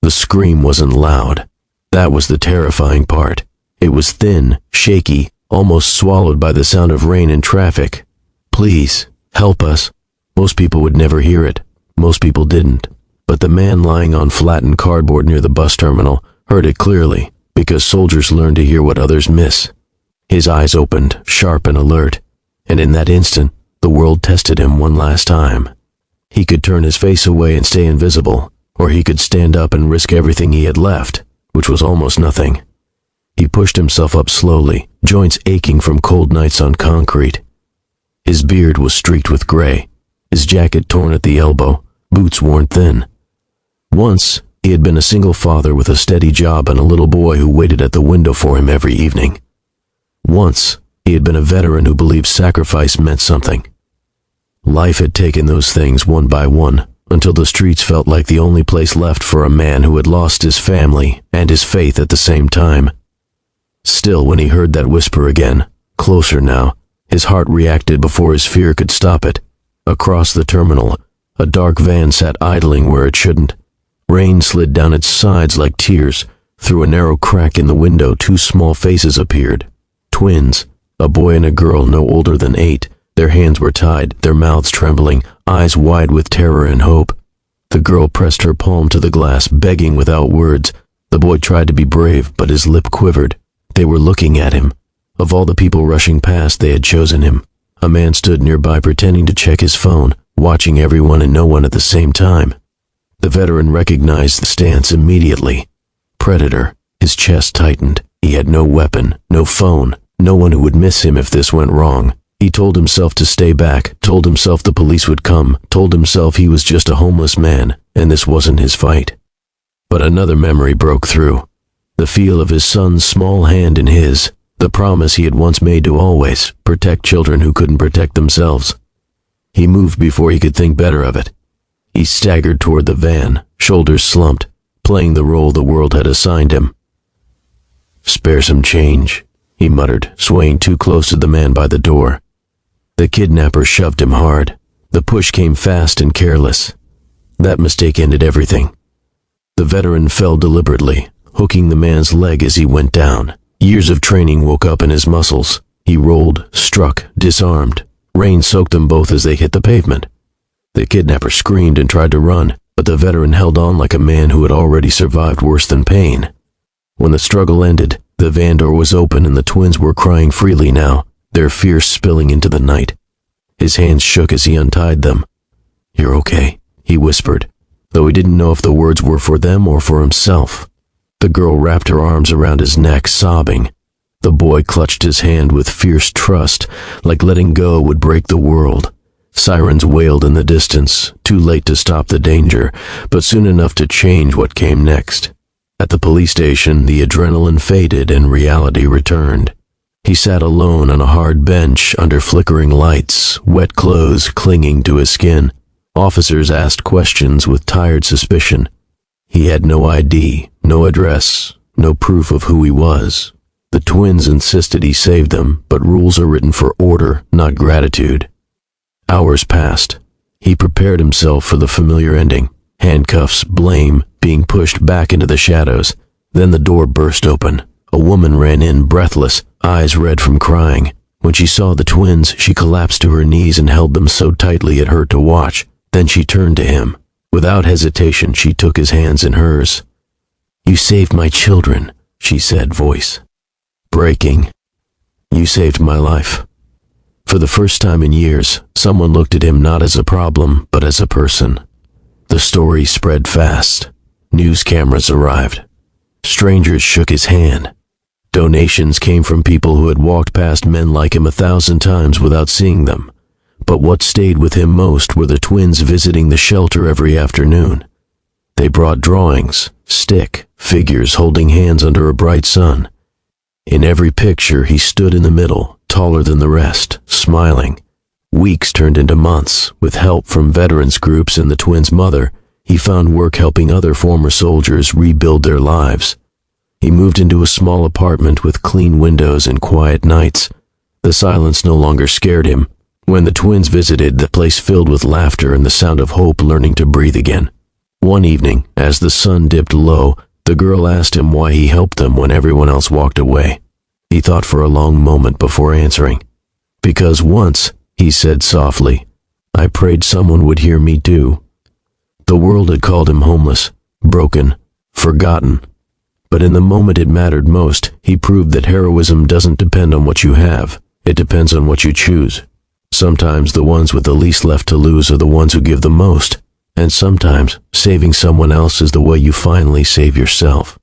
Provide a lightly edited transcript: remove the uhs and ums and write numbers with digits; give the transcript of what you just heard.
The scream wasn't loud. That was the terrifying part. It was thin, shaky, almost swallowed by the sound of rain and traffic. Please, help us. Most people would never hear it. Most people didn't. But the man lying on flattened cardboard near the bus terminal heard it clearly, because soldiers learn to hear what others miss. His eyes opened, sharp and alert, and in that instant, the world tested him one last time. He could turn his face away and stay invisible, or he could stand up and risk everything he had left, which was almost nothing. He pushed himself up slowly, joints aching from cold nights on concrete. His beard was streaked with gray, his jacket torn at the elbow, boots worn thin. Once, he had been a single father with a steady job and a little boy who waited at the window for him every evening. Once, he had been a veteran who believed sacrifice meant something. Life had taken those things one by one, until the streets felt like the only place left for a man who had lost his family and his faith at the same time. Still, when he heard that whisper again, closer now, his heart reacted before his fear could stop it. Across the terminal, a dark van sat idling where it shouldn't. Rain slid down its sides like tears. Through a narrow crack in the window, two small faces appeared. Twins, a boy and a girl no older than 8. Their hands were tied, their mouths trembling, eyes wide with terror and hope. The girl pressed her palm to the glass, begging without words. The boy tried to be brave, but his lip quivered. They were looking at him. Of all the people rushing past, they had chosen him. A man stood nearby pretending to check his phone, watching everyone and no one at the same time. The veteran recognized the stance immediately. Predator. His chest tightened. He had no weapon, no phone, no one who would miss him if this went wrong. He told himself to stay back, told himself the police would come, told himself he was just a homeless man, and this wasn't his fight. But another memory broke through. The feel of his son's small hand in his, the promise he had once made to always protect children who couldn't protect themselves. He moved before he could think better of it. He staggered toward the van, shoulders slumped, playing the role the world had assigned him. "Spare some change," he muttered, swaying too close to the man by the door. The kidnapper shoved him hard. The push came fast and careless. That mistake ended everything. The veteran fell deliberately, hooking the man's leg as he went down. Years of training woke up in his muscles. He rolled, struck, disarmed. Rain soaked them both as they hit the pavement. The kidnapper screamed and tried to run, but the veteran held on like a man who had already survived worse than pain. When the struggle ended, the van door was open and the twins were crying freely now, their fear spilling into the night. His hands shook as he untied them. "You're okay," he whispered, though he didn't know if the words were for them or for himself. The girl wrapped her arms around his neck, sobbing. The boy clutched his hand with fierce trust, like letting go would break the world. Sirens wailed in the distance, too late to stop the danger, but soon enough to change what came next. At the police station, the adrenaline faded and reality returned. He sat alone on a hard bench under flickering lights, wet clothes clinging to his skin. Officers asked questions with tired suspicion. He had no ID, no address, no proof of who he was. The twins insisted he saved them, but rules are written for order, not gratitude. Hours passed. He prepared himself for the familiar ending. Handcuffs, blame, being pushed back into the shadows. Then the door burst open. A woman ran in, breathless, eyes red from crying. When she saw the twins, she collapsed to her knees and held them so tightly it hurt to watch. Then she turned to him. Without hesitation, she took his hands in hers. "You saved my children," she said, voice breaking. "You saved my life." For the first time in years, someone looked at him not as a problem, but as a person. The story spread fast. News cameras arrived. Strangers shook his hand. Donations came from people who had walked past men like him 1,000 times without seeing them. But what stayed with him most were the twins visiting the shelter every afternoon. They brought drawings, stick, figures holding hands under a bright sun. In every picture, he stood in the middle, taller than the rest, smiling. Weeks turned into months. With help from veterans groups and the twins' mother, he found work helping other former soldiers rebuild their lives. He moved into a small apartment with clean windows and quiet nights. The silence no longer scared him. When the twins visited, the place filled with laughter and the sound of hope learning to breathe again. One evening, as the sun dipped low, the girl asked him why he helped them when everyone else walked away. He thought for a long moment before answering. "Because once," he said softly, "I prayed someone would hear me too." The world had called him homeless, broken, forgotten. But in the moment it mattered most, he proved that heroism doesn't depend on what you have. It depends on what you choose. Sometimes the ones with the least left to lose are the ones who give the most. And sometimes saving someone else is the way you finally save yourself.